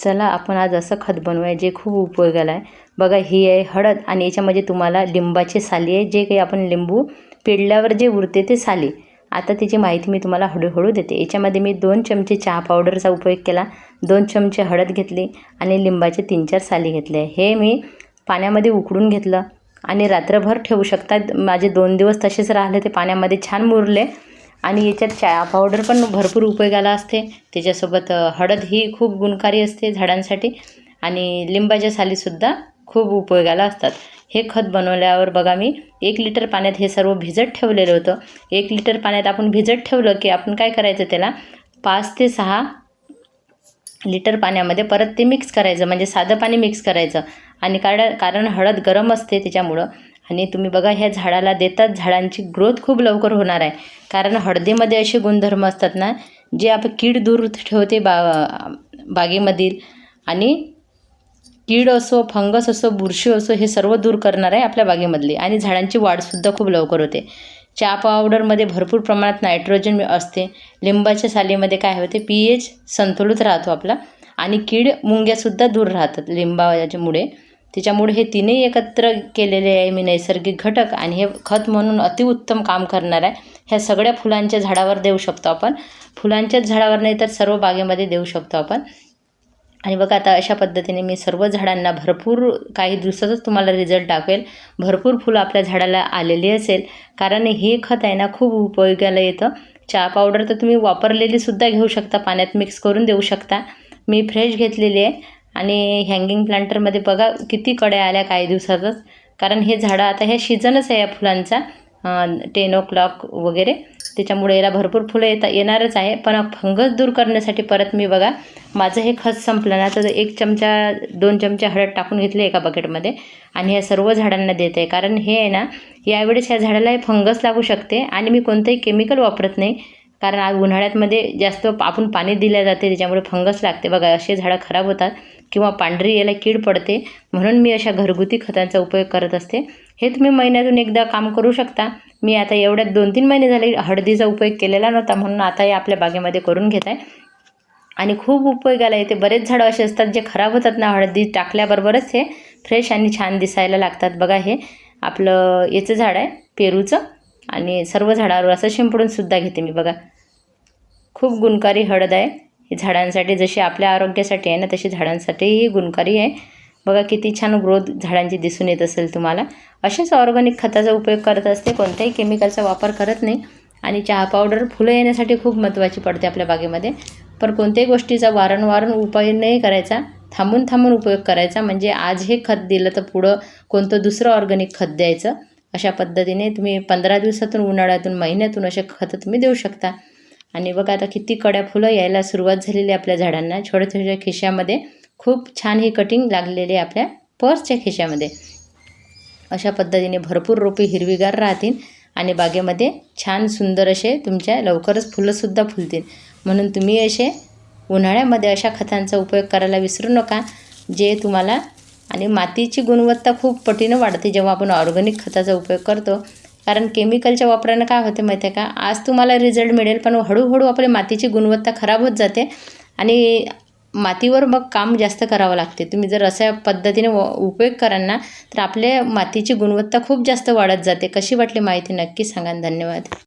चला आपण आज असं खत बनवूया जे खूप उपयोगाला आहे. बघा ही आहे हळद आणि याच्यामध्ये तुम्हाला लिंबाची साली आहे, जे काही आपण लिंबू पिळल्यावर जे उरते ते साली. आता त्याची माहिती मी तुम्हाला हळूहळू देते. याच्यामध्ये मी 2 चमचे चहा पावडरचा उपयोग केला, 2 चमचे हळद घेतली आणि लिंबाचे 3-4 साली घेतले. हे मी पाण्यामध्ये उकळून घेतलं आणि रात्रभर ठेवू शकतात. माझे 2 दिवस तसेच राहिले, ते पाण्यामध्ये छान मुरले. आणि याच्यात चहा पावडर पण भरपूर उपयोगाला असते. त्याच्यासोबत हळद ही खूप गुणकारी असते झाडांसाठी आणि लिंबाच्या सालीसुद्धा खूप उपयोगाला असतात. हे खत बनवल्यावर बघा मी 1 लिटर पाण्यात हे सर्व भिजत ठेवलेलं होतं. 1 लिटर पाण्यात आपण भिजत ठेवलं की आपण काय करायचं, त्याला 5 ते 6 लिटर पाण्यामध्ये परत ते मिक्स करायचं, म्हणजे साधं पाणी मिक्स करायचं. आणि कारण हळद गरम असते त्याच्यामुळं. आणि तुम्ही बघा ह्या झाडाला देतात, झाडांची ग्रोथ खूप लवकर होणार आहे. कारण हळदीमध्ये असे गुणधर्म असतात ना, जे आपण कीड दूर ठेवते बागेमधील. आणि कीड असो, फंगस असो, बुरशी असो, हे सर्व दूर करणार आहे आपल्या बागेमधली. आणि झाडांची वाढसुद्धा खूप लवकर होते. चहा पावडरमध्ये भरपूर प्रमाणात नायट्रोजन असते. लिंबाच्या सालीमध्ये काय होते, pH संतुलित राहतो आपला. आणि कीड मुंग्यासुद्धा दूर राहतात लिंबामुळे. त्याच्यामुळे हे तिन्ही एकत्र केलेले आहे मी नैसर्गिक घटक, आणि हे खत म्हणून अतिउत्तम काम करणार आहे. ह्या सगळ्या फुलांच्या झाडावर देऊ शकतो आपण. फुलांच्याच झाडावर नाही तर सर्व बागेमध्ये देऊ शकतो आपण. आणि बघा आता अशा पद्धतीने मी सर्व झाडांना भरपूर काही दिवसातच तुम्हाला रिझल्ट दाखवेल. भरपूर फुलं आपल्या झाडाला आलेली असेल. कारण हे खत आहे ना खूप उपयोगाला येतं. चहा पावडर तर तुम्ही वापरलेलीसुद्धा घेऊ शकता, पाण्यात मिक्स करून देऊ शकता. मी फ्रेश घेतलेली आहे. आणि हँगिंग प्लांटरमध्ये बघा किती कड्या आल्या काही दिवसातच. कारण हे झाडं आता हे सीझनच आहे या फुलांचा, 10 o'clock वगैरे. त्याच्यामुळे याला भरपूर फुलं येणारच आहे. पण फंगस दूर करण्यासाठी परत मी बघा माझं हे खत संपलं ना, तर 1 चमचा 2 चमचे हळद टाकून घेतले एका बकेटमध्ये आणि ह्या सर्व झाडांना देत आहे. कारण हे आहे ना, यावेळेस ह्या झाडाला फंगस लागू शकते आणि मी कोणतंही केमिकल वापरत नाही. कारण आज उन्हाळ्यामध्ये जास्त आपण पाणी दिले जाते, त्याच्यामुळे फंगस लागते. बघा असे झाडं खराब होतात किंवा पांढरी याला कीड पडते. म्हणून मी अशा घरगुती खतांचा उपयोग करत असते. हे तुम्ही महिन्यातून एकदा काम करू शकता. मी आता एवढ्यात 2-3 महिने झाले हळदीचा उपयोग केलेला नव्हता, म्हणून आता हे आपल्या बागेमध्ये करून घेत आहे. आणि खूप उपयोगाला येते. बरेच झाडं असे असतात जे खराब होतात ना, हळदी टाकल्याबरोबरच हे फ्रेश आणि छान दिसायला लागतात. बघा हे आपलं याचं झाड आहे पेरूचं, आणि सर्व झाडावर असं शिंपडूनसुद्धा घेते मी. बघा खूप गुणकारी हळद आहे. ही झाडांसाठी जशी आपल्या आरोग्यासाठी आहे ना, तशी झाडांसाठीही गुणकारी आहे. बघा किती छान ग्रोथ झाडांची दिसून येत असेल तुम्हाला. असेच ऑर्गॅनिक खताचा उपयोग करत असते, कोणत्याही केमिकलचा वापर करत नाही. आणि चहा पावडर फुलं येण्यासाठी खूप महत्त्वाची पडते आपल्या बागेमध्ये. पण कोणत्याही गोष्टीचा वारंवार उपाय नाही करायचा, थांबून थांबून उपयोग करायचा. म्हणजे आज हे खत दिलं तर पुढं कोणतं दुसरं ऑर्गॅनिक खत द्यायचं. अशा पद्धतीने तुम्ही 15 दिवसातून, उन्हाळ्यातून, महिन्यातून असे खतं तुम्ही देऊ शकता. आणि बघा आता किती कड्या फुलं यायला सुरुवात झालेली आहे आपल्या झाडांना. छोट्या छोट्या खिशामध्ये खूप छान ही कटिंग लागलेली आहे आपल्या पर्सच्या खिशामध्ये. अशा पद्धतीने भरपूर रोपे हिरवीगार राहतील आणि बागेमध्ये छान सुंदर असे तुमच्या लवकरच फुलंसुद्धा फुलतील. म्हणून तुम्ही असे उन्हाळ्यामध्ये अशा खतांचा उपयोग करायला विसरू नका, जे तुम्हाला. आणि मातीची गुणवत्ता खूप पटीनं वाढते जेव्हा आपण ऑर्गॅनिक खताचा उपयोग करतो. कारण केमिकलच्या वापरानं काय होते माहिती आहे का, आज तुम्हाला रिझल्ट मिळेल पण हळूहळू आपली मातीची गुणवत्ता खराब होत जाते आणि मातीवर मग काम जास्त करावं लागते. तुम्ही जर अशा पद्धतीने उपयोग कराल ना, तर आपल्या मातीची गुणवत्ता खूप जास्त वाढत जाते. कशी वाटली माहिती नक्की सांगा. धन्यवाद.